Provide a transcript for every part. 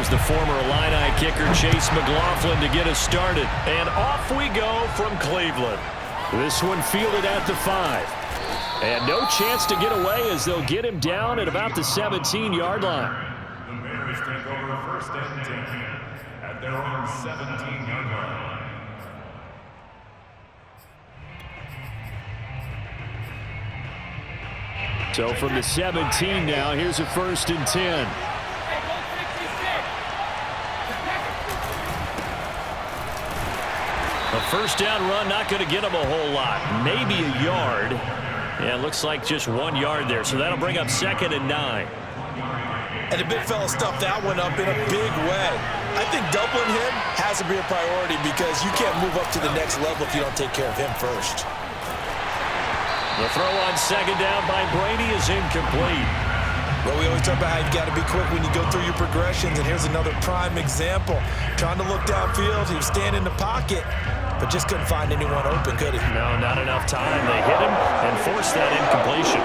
There's the former Illini kicker Chase McLaughlin to get us started. And off we go from Cleveland. This one fielded at the 5. And no chance to get away as they'll get him down at about the 17-yard line. The Bears take over first and 10 at their own 17-yard line. So from the 17 now, here's a first and 10. A first down run, not going to get him a whole lot. Maybe a yard. Yeah, it looks like just 1 yard there. So that'll bring up 2nd and 9. And the big fella stuffed that one up in a big way. I think doubling him has to be a priority because you can't move up to the next level if you don't take care of him first. The throw on 2nd down by Brady is incomplete. Well, we always talk about how you've got to be quick when you go through your progressions, and here's another prime example. Trying to look downfield, he was standing in the pocket, but just couldn't find anyone open, could he? No, not enough time. They hit him and forced that incompletion.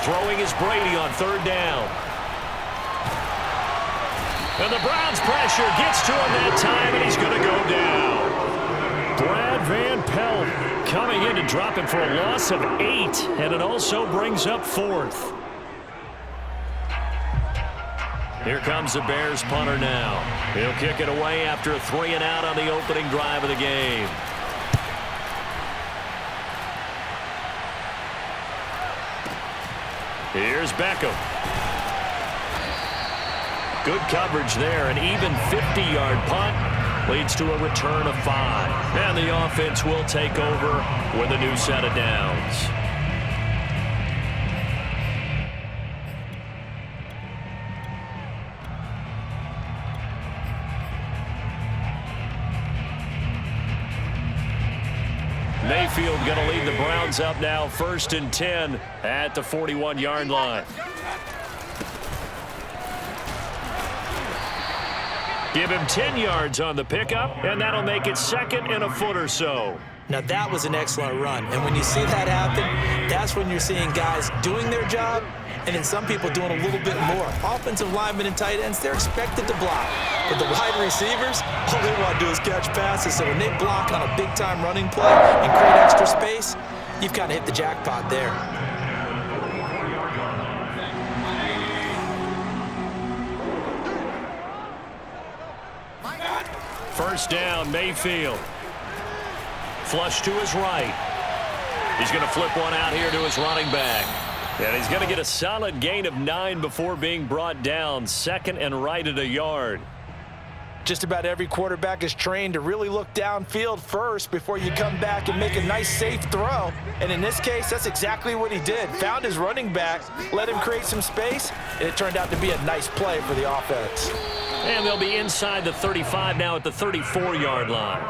Throwing is Brady on 3rd down. And the Browns' pressure gets to him that time, and he's going to go down. Brad Van Pelt coming in to drop him for a loss of 8, and it also brings up 4th. Here comes the Bears punter now. He'll kick it away after a 3-and-out on the opening drive of the game. Here's Beckham. Good coverage there. An even 50-yard punt leads to a return of 5. And the offense will take over with a new set of downs. Mayfield going to lead the Browns up now, 1st and 10 at the 41-yard line. Give him 10 yards on the pickup, and that'll make it 2nd and a foot or so. Now, that was an excellent run. And when you see that happen, that's when you're seeing guys doing their job and then some people doing a little bit more. Offensive linemen and tight ends, they're expected to block. But the wide receivers, all they want to do is catch passes. So when they block on a big-time running play and create extra space, you've kind of hit the jackpot there. First down, Mayfield. Flush to his right. He's going to flip one out here to his running back. And he's going to get a solid gain of 9 before being brought down. 2nd and right at a yard. Just about every quarterback is trained to really look downfield first before you come back and make a nice, safe throw. And in this case, that's exactly what he did. Found his running back, let him create some space, and it turned out to be a nice play for the offense. And they'll be inside the 35 now at the 34-yard line.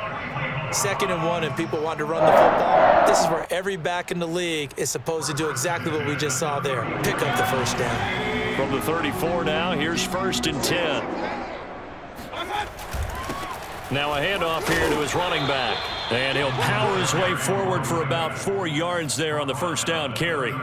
2nd and 1, and people want to run the football. This is where every back in the league is supposed to do exactly what we just saw there. Pick up the first down. From the 34 now, here's 1st and 10. Now a handoff here to his running back. And he'll power his way forward for about 4 yards there on the first down carry.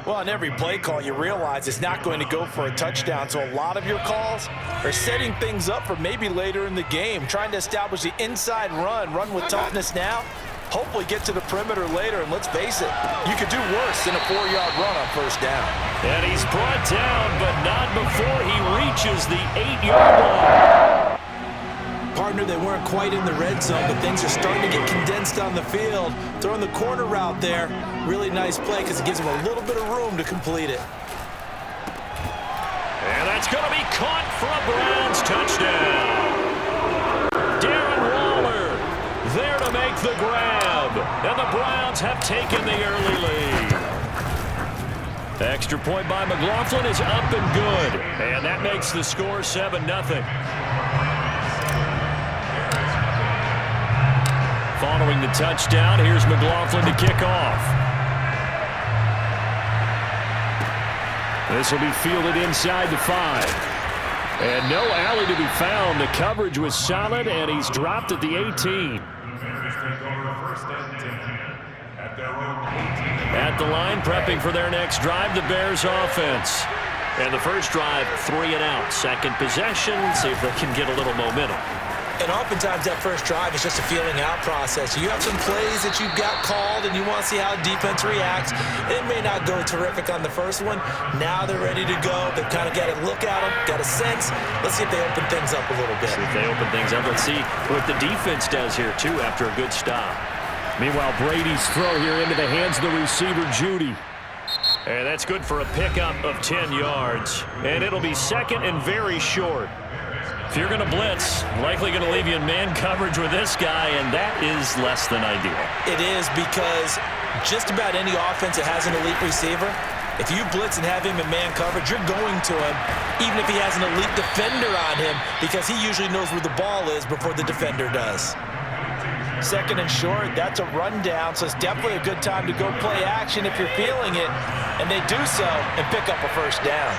Well, on every play call, you realize it's not going to go for a touchdown. So a lot of your calls are setting things up for maybe later in the game, trying to establish the inside run with toughness now, hopefully get to the perimeter later. And let's face it, you could do worse than a 4-yard run on first down. And he's brought down, but not before he reaches the 8-yard line. Partner, they weren't quite in the red zone, but things are starting to get condensed on the field. Throwing the corner route there, really nice play because it gives him a little bit of room to complete it. And that's going to be caught for a Browns touchdown. Darren Waller there to make the grab. And the Browns have taken the early lead. Extra point by McLaughlin is up and good. And that makes the score 7-0. Following the touchdown, here's McLaughlin to kick off. This will be fielded inside the 5. And no alley to be found. The coverage was solid, and he's dropped at the 18. Bears take over first and 10 at their own 18. At the line, prepping for their next drive, the Bears offense. And the first drive, 3 and out. Second possession, see if they can get a little momentum. And oftentimes that first drive is just a feeling out process. You have some plays that you've got called and you want to see how defense reacts. It may not go terrific on the first one. Now they're ready to go. They've kind of got a look at them, got a sense. Let's see if they open things up a little bit. See if they open things up. Let's see what the defense does here, too, after a good stop. Meanwhile, Brady's throw here into the hands of the receiver, Judy. And that's good for a pickup of 10 yards. And it'll be second and very short. If you're going to blitz, likely going to leave you in man coverage with this guy, and that is less than ideal. It is, because just about any offense that has an elite receiver, if you blitz and have him in man coverage, you're going to him, even if he has an elite defender on him, because he usually knows where the ball is before the defender does. Second and short, that's a rundown, so it's definitely a good time to go play action if you're feeling it, and they do so and pick up a first down.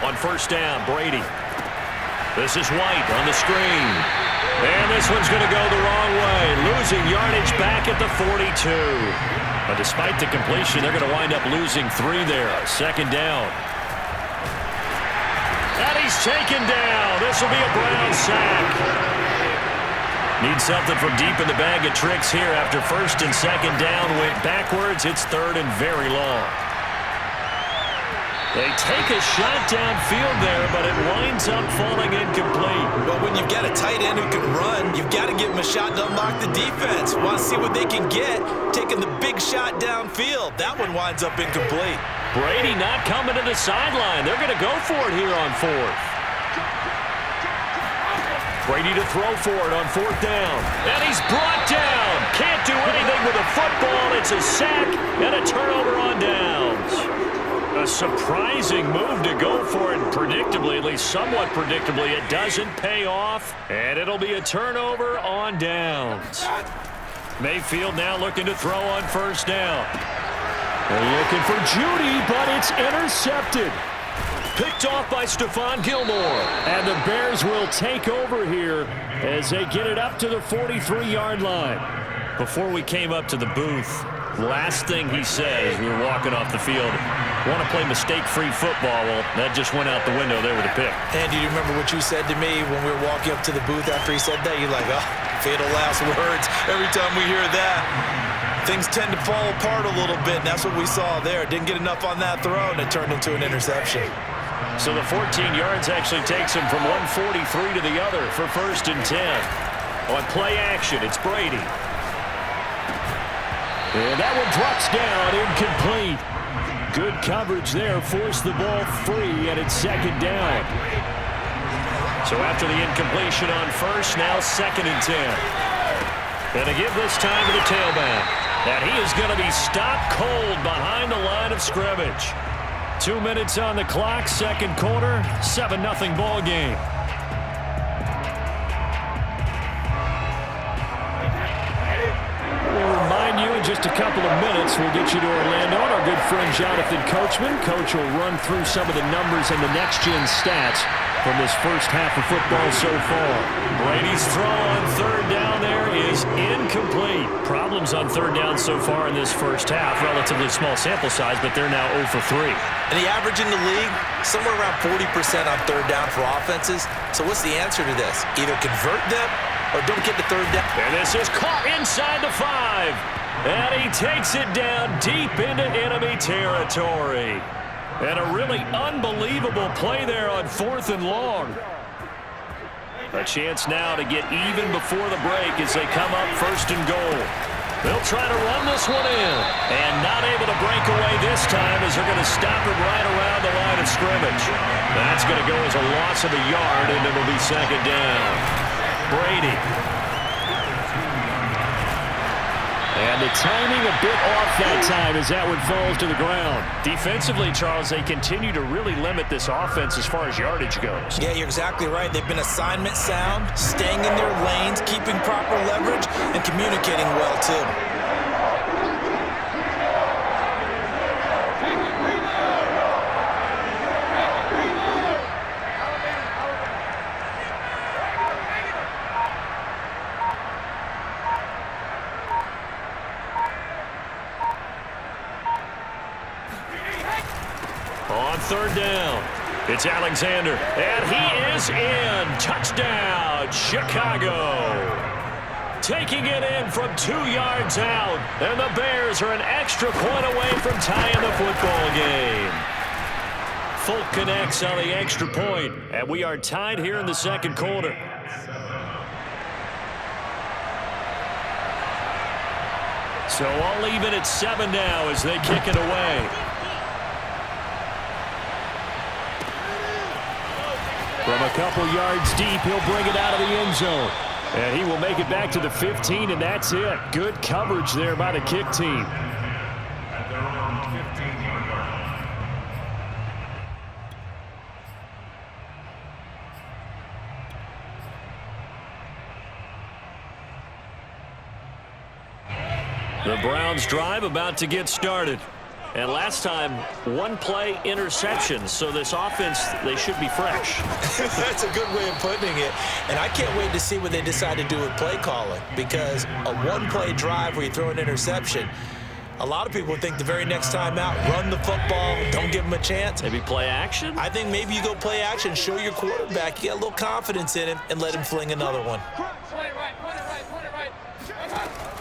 On first down, Brady. This is White on the screen. And this one's going to go the wrong way, losing yardage back at the 42. But despite the completion, they're going to wind up losing 3 there. Second down. And he's taken down. This will be a Brown sack. Need something from deep in the bag of tricks here after first and second down went backwards. It's third and very long. They take a shot downfield there, but it winds up falling incomplete. But when you've got a tight end who can run, you've got to give him a shot to unlock the defense. Want to see what they can get, taking the big shot downfield. That one winds up incomplete. Brady not coming to the sideline. They're going to go for it here on fourth. Brady to throw for it on fourth down. And he's brought down. Can't do anything with a football. It's a sack and a turnover on downs. A surprising move to go for it, and predictably, at least somewhat predictably, it doesn't pay off, and it'll be a turnover on downs. Mayfield now looking to throw on first down. They're looking for Judy, but it's intercepted. Picked off by Stephon Gilmore, and the Bears will take over here as they get it up to the 43-yard line. Before we came up to the booth, last thing he said as we were walking off the field, want to play mistake-free football. Well, that just went out the window there with a pick. And do you remember what you said to me when we were walking up to the booth after he said that? You're like, oh, fatal last words. Every time we hear that, things tend to fall apart a little bit, and that's what we saw there. Didn't get enough on that throw, and it turned into an interception. So the 14 yards actually takes him from 143 to the other for first and 10. On play action, it's Brady. And that one drops down, incomplete. Good coverage there, forced the ball free, and it's second down. So after the incompletion on first, now second and 10. And to give this time to the tailback. And he is going to be stopped cold behind the line of scrimmage. 2 minutes on the clock, second quarter, 7-0 ball game. Just a couple of minutes, we'll get you to Orlando and our good friend Jonathan Coachman. Coach will run through some of the numbers and the next-gen stats from this first half of football so far. Brady's throw on third down there is incomplete. Problems on third down so far in this first half. Relatively small sample size, but they're now 0 for 3. And the average in the league, somewhere around 40% on third down for offenses. So what's the answer to this? Either convert them or don't get the third down. And this is caught inside the 5. And he takes it down deep into enemy territory. And a really unbelievable play there on fourth and long. A chance now to get even before the break as they come up first and goal. They'll try to run this one in. And not able to break away this time as they're going to stop him right around the line of scrimmage. That's going to go as a loss of a yard, and it'll be second down. Brady. And the timing a bit off that time as that one falls to the ground. Defensively, Charles, they continue to really limit this offense as far as yardage goes. Yeah, you're exactly right. They've been assignment sound, staying in their lanes, keeping proper leverage, and communicating well, too. third down. It's Alexander, and he is in. Touchdown, Chicago. Taking it in from 2 yards out, and the Bears are an extra point away from tying the football game. Folk connects on the extra point, and we are tied here in the second quarter. So all even at 7 now as they kick it away. From a couple yards deep, he'll bring it out of the end zone. And he will make it back to the 15, and that's it. Good coverage there by the kick team. At their own 15-yard line. The Browns drive about to get started. And last time, one play interception. So this offense, they should be fresh. That's a good way of putting it. And I can't wait to see what they decide to do with play calling, because a one-play drive where you throw an interception, a lot of people think the very next time out, run the football, don't give them a chance. Maybe play action? I think maybe you go play action, show your quarterback, you get a little confidence in him, and let him fling another one.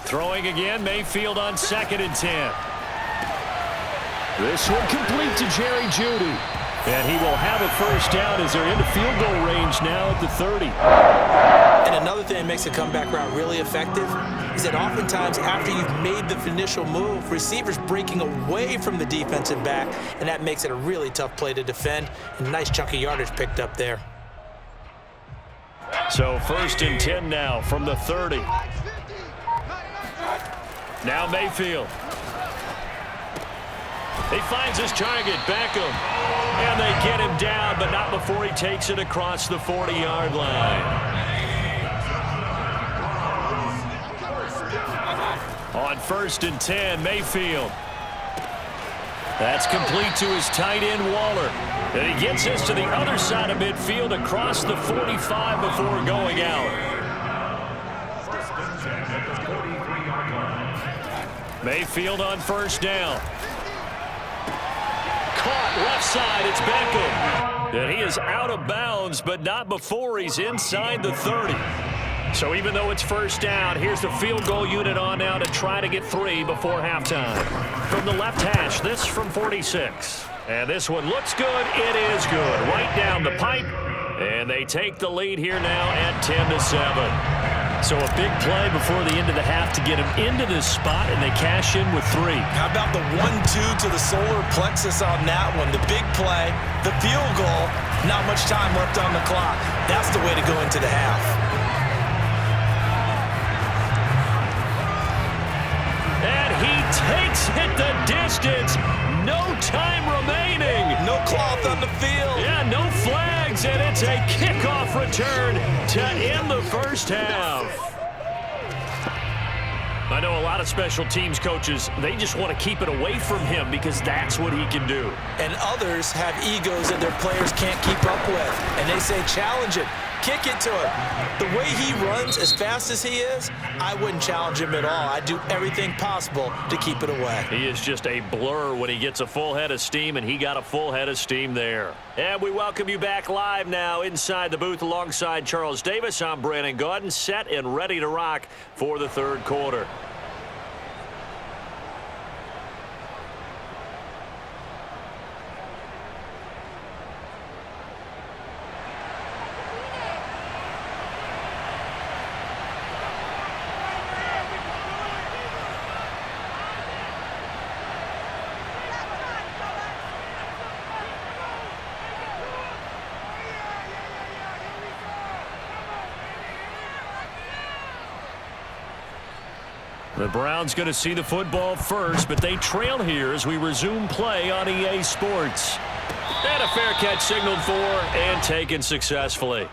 Throwing again, Mayfield on 2nd and 10. This one complete to Jerry Jeudy. And he will have a first down as they're into field goal range now at the 30. And another thing that makes the comeback route really effective is that oftentimes after you've made the initial move, receivers breaking away from the defensive back, and that makes it a really tough play to defend. And a nice chunk of yardage picked up there. So 1st and 10 now from the 30. Now Mayfield. He finds his target, Beckham. And they get him down, but not before he takes it across the 40-yard line. On 1st and 10, Mayfield. That's complete to his tight end, Waller. And he gets us to the other side of midfield across the 45 before going out. 1st and 10 at the 43-yard line. Mayfield on 1st down. Caught left side, it's Beckham. And he is out of bounds, but not before he's inside the 30. So even though it's 1st down, here's the field goal unit on now to try to get 3 before halftime. From the left hash, this from 46. And this one looks good. It is good. Right down the pipe. And they take the lead here now at 10-7. So a big play before the end of the half to get him into this spot, and they cash in with 3. How about the 1-2 to the solar plexus on that one? The big play, the field goal, not much time left on the clock. That's the way to go into the half. And he takes it the distance. No time remaining. No cloth on the field. Yeah, no flags, and it's a kickoff return to end the first half. I know a lot of special teams coaches, they just want to keep it away from him because that's what he can do. And others have egos that their players can't keep up with. And they say, challenge it. Kick it to him. The way he runs as fast as he is, I wouldn't challenge him at all. I'd do everything possible to keep it away. He is just a blur when he gets a full head of steam, and he got a full head of steam there. And we welcome you back live now inside the booth alongside Charles Davis. I'm Brandon Gaudin, set and ready to rock for the third quarter. The Browns going to see the football first, but they trail here as we resume play on EA Sports. And a fair catch signaled for and taken successfully.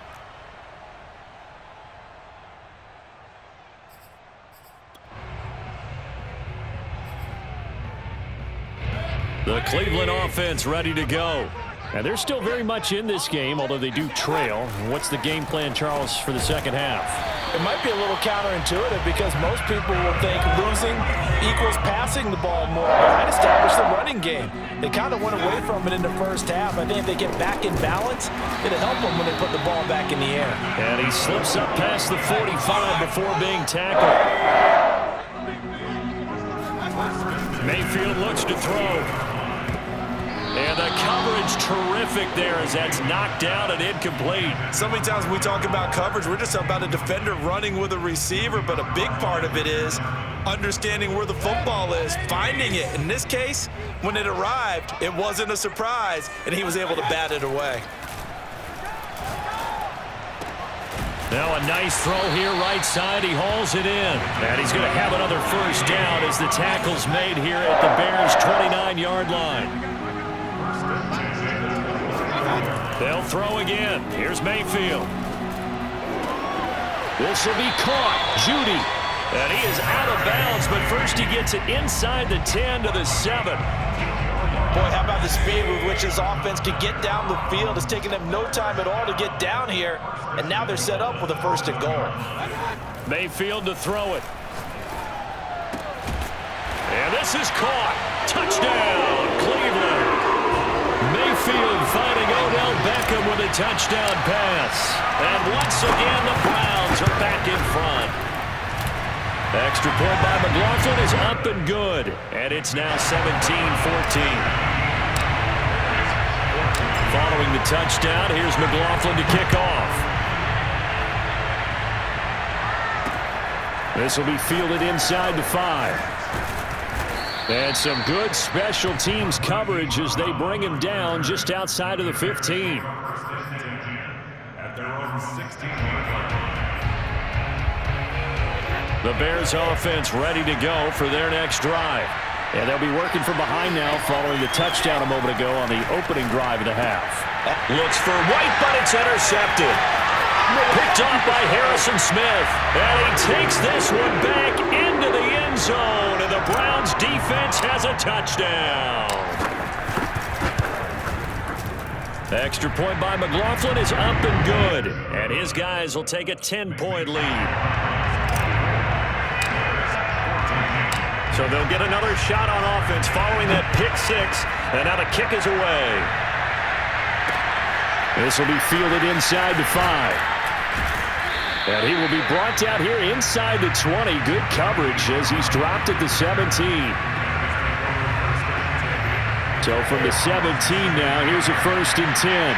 The Cleveland offense ready to go. And they're still very much in this game, although they do trail. What's the game plan, Charles, for the second half? It might be a little counterintuitive because most people will think losing equals passing the ball more. But I'd establish the running game. They kind of went away from it in the first half. I think if they get back in balance, it'll help them when they put the ball back in the air. And he slips up past the 45 before being tackled. Mayfield looks to throw. And the coverage terrific there as that's knocked down and incomplete. So many times when we talk about coverage, we're just about a defender running with a receiver, but a big part of it is understanding where the football is, finding it. In this case, when it arrived, it wasn't a surprise, and he was able to bat it away. Now a nice throw here right side. He hauls it in. And he's going to have another first down as the tackle's made here at the Bears' 29-yard line. They'll throw again. Here's Mayfield. This will be caught. Judy. And he is out of bounds, but first he gets it inside the 10 to the 7. Boy, how about the speed with which this offense can get down the field? It's taken them no time at all to get down here, and now they're set up with a first and goal. Mayfield to throw it. And this is caught. Touchdown, Cleveland. Mayfield finding Odell Beckham with a touchdown pass. And once again, the Browns are back in front. Extra point by McLaughlin is up and good. And it's now 17-14. Following the touchdown, here's McLaughlin to kick off. This will be fielded inside the 5. And some good special teams coverage as they bring him down just outside of the 15. At their own 16-yard line. The Bears offense ready to go for their next drive. And they'll be working from behind now following the touchdown a moment ago on the opening drive of the half. Looks for White, but it's intercepted. Picked off by Harrison Smith. And he takes this one back into the end zone. And the Browns defense has a touchdown. Extra point by McLaughlin is up and good. And his guys will take a 10-point lead. So they'll get another shot on offense following that pick 6. And now the kick is away. This will be fielded inside the 5. And he will be brought down here inside the 20. Good coverage as he's dropped at the 17. So from the 17 now, here's a first and 10.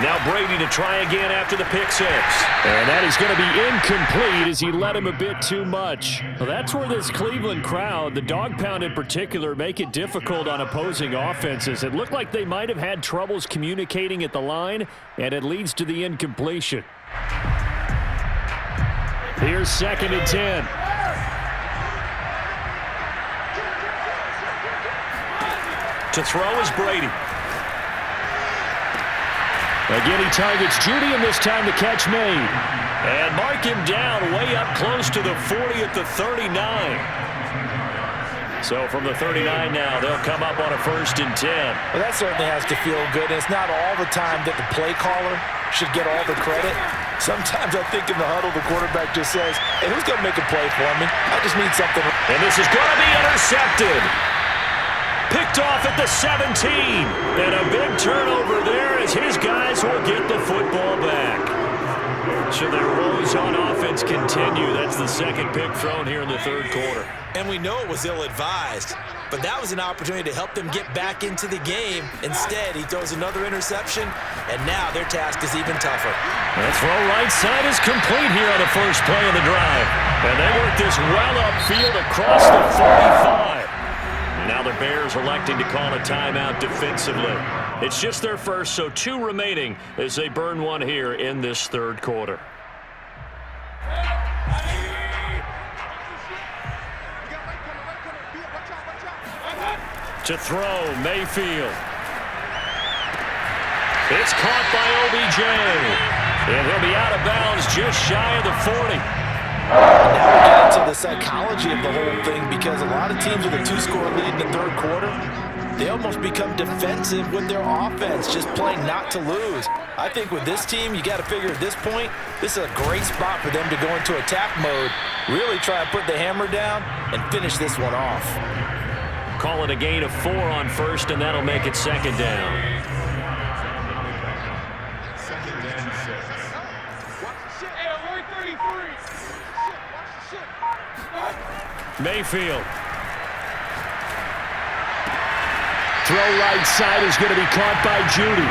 Now Brady to try again after the pick 6. And that is going to be incomplete as he led him a bit too much. Well, that's where this Cleveland crowd, the dog pound in particular, make it difficult on opposing offenses. It looked like they might have had troubles communicating at the line, and it leads to the incompletion. Here's second and 10. To throw is Brady. Again, he targets Judy, and this time the catch made. And mark him down way up close to the 40 at the 39. So from the 39 now, they'll come up on a first and 10. Well, that certainly has to feel good. And it's not all the time that the play caller should get all the credit. Sometimes I think in the huddle, the quarterback just says, hey, who's going to make a play for me? I just need something. And this is going to be intercepted. Picked off at the 17. And a big turnover there as his guys will get the football back. So their woes on offense continue. That's the second pick thrown here in the third quarter. And we know it was ill-advised, but that was an opportunity to help them get back into the game. Instead, he throws another interception, and now their task is even tougher. The throw right side is complete here on the first play of the drive. And they work this well upfield across the 45. Now the Bears electing to call a timeout defensively. It's just their first, so 2 remaining as they burn one here in this third quarter. To throw, Mayfield. It's caught by OBJ. And he'll be out of bounds just shy of the 40. Now we get into the psychology of the whole thing because a lot of teams with a 2-score lead in the third quarter, they almost become defensive with their offense, just playing not to lose. I think with this team, you got to figure at this point, this is a great spot for them to go into attack mode, really try and put the hammer down and finish this one off. Call it a gain of 4 on first, and that'll make it second down. Second and 6. Mayfield. Throw right side is going to be caught by Judy.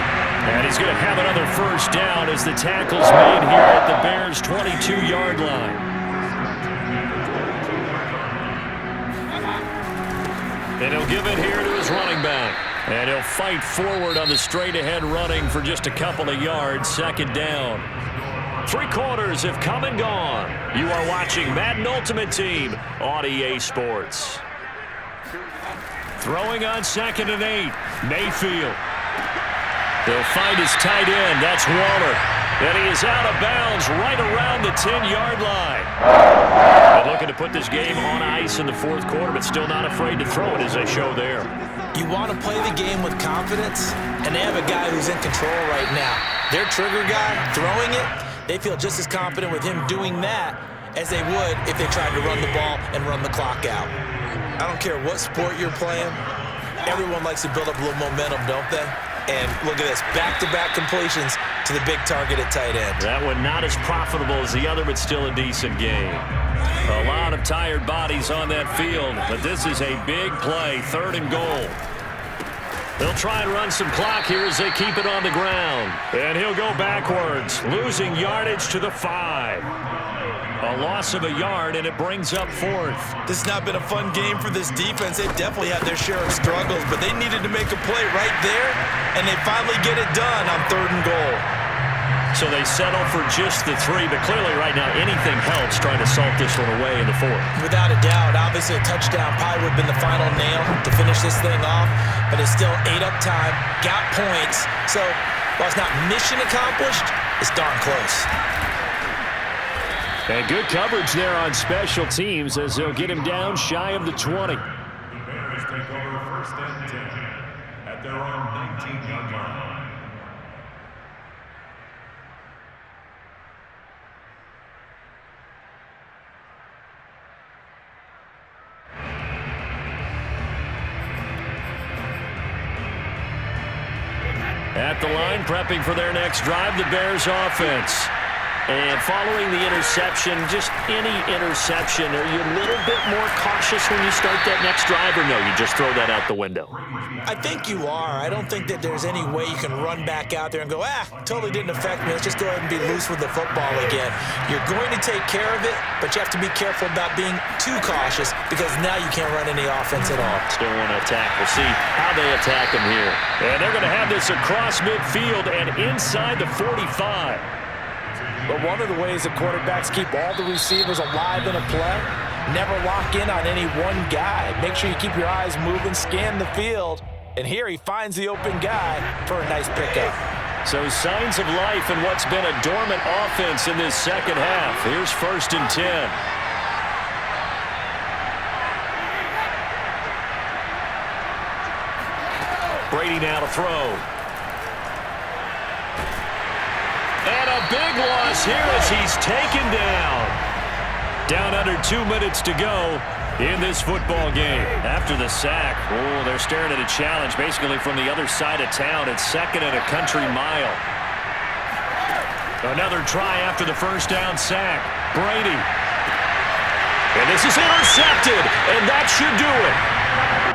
And he's going to have another first down as the tackle's made here at the Bears' 22-yard line. And he'll give it here to his running back. And he'll fight forward on the straight-ahead running for just a couple of yards. Second down. 3 quarters have come and gone. You are watching Madden Ultimate Team on EA Sports. Throwing on 2nd and 8. Mayfield. They'll find his tight end. That's Waller. And he is out of bounds right around the 10-yard line. And looking to put this game on ice in the 4th quarter, but still not afraid to throw it as they show there. You want to play the game with confidence, and they have a guy who's in control right now. Their trigger guy throwing it, they feel just as confident with him doing that as they would if they tried to run the ball and run the clock out. I don't care what sport you're playing. Everyone likes to build up a little momentum, don't they? And look at this, back-to-back completions to the big target at tight end. That one not as profitable as the other, but still a decent game. A lot of tired bodies on that field, but this is a big play, 3rd and goal. They'll try and run some clock here as they keep it on the ground. And he'll go backwards, losing yardage to the 5. A loss of a yard, and it brings up 4th. This has not been a fun game for this defense. They've definitely had their share of struggles, but they needed to make a play right there, and they finally get it done on 3rd and goal. So they settle for just the 3, but clearly right now anything helps trying to salt this one away in the 4th. Without a doubt, obviously a touchdown probably would have been the final nail to finish this thing off, but it's still ate up time, got points. So while it's not mission accomplished, it's darn close. And good coverage there on special teams as they'll get him down shy of the 20. The Bears take over 1st and 10 at their own 19-yard line. At the line, prepping for their next drive, the Bears offense. And following the interception, just any interception, are you a little bit more cautious when you start that next drive, or no, you just throw that out the window? I think you are. I don't think that there's any way you can run back out there and go, totally didn't affect me. Let's just go ahead and be loose with the football again. You're going to take care of it, but you have to be careful about being too cautious because now you can't run any offense at all. Still want to attack. We'll see how they attack him here. And they're going to have this across midfield and inside the 45. But one of the ways that quarterbacks keep all the receivers alive in a play, never lock in on any one guy. Make sure you keep your eyes moving, scan the field. And here he finds the open guy for a nice pickup. So signs of life in what's been a dormant offense in this second half. Here's 1st and 10. Brady now to throw. And a big loss here as he's taken down. Down under 2 minutes to go in this football game. After the sack, they're staring at a challenge basically from the other side of town. It's 2nd and a country mile. Another try after the first down sack. Brady. And this is intercepted, and that should do it.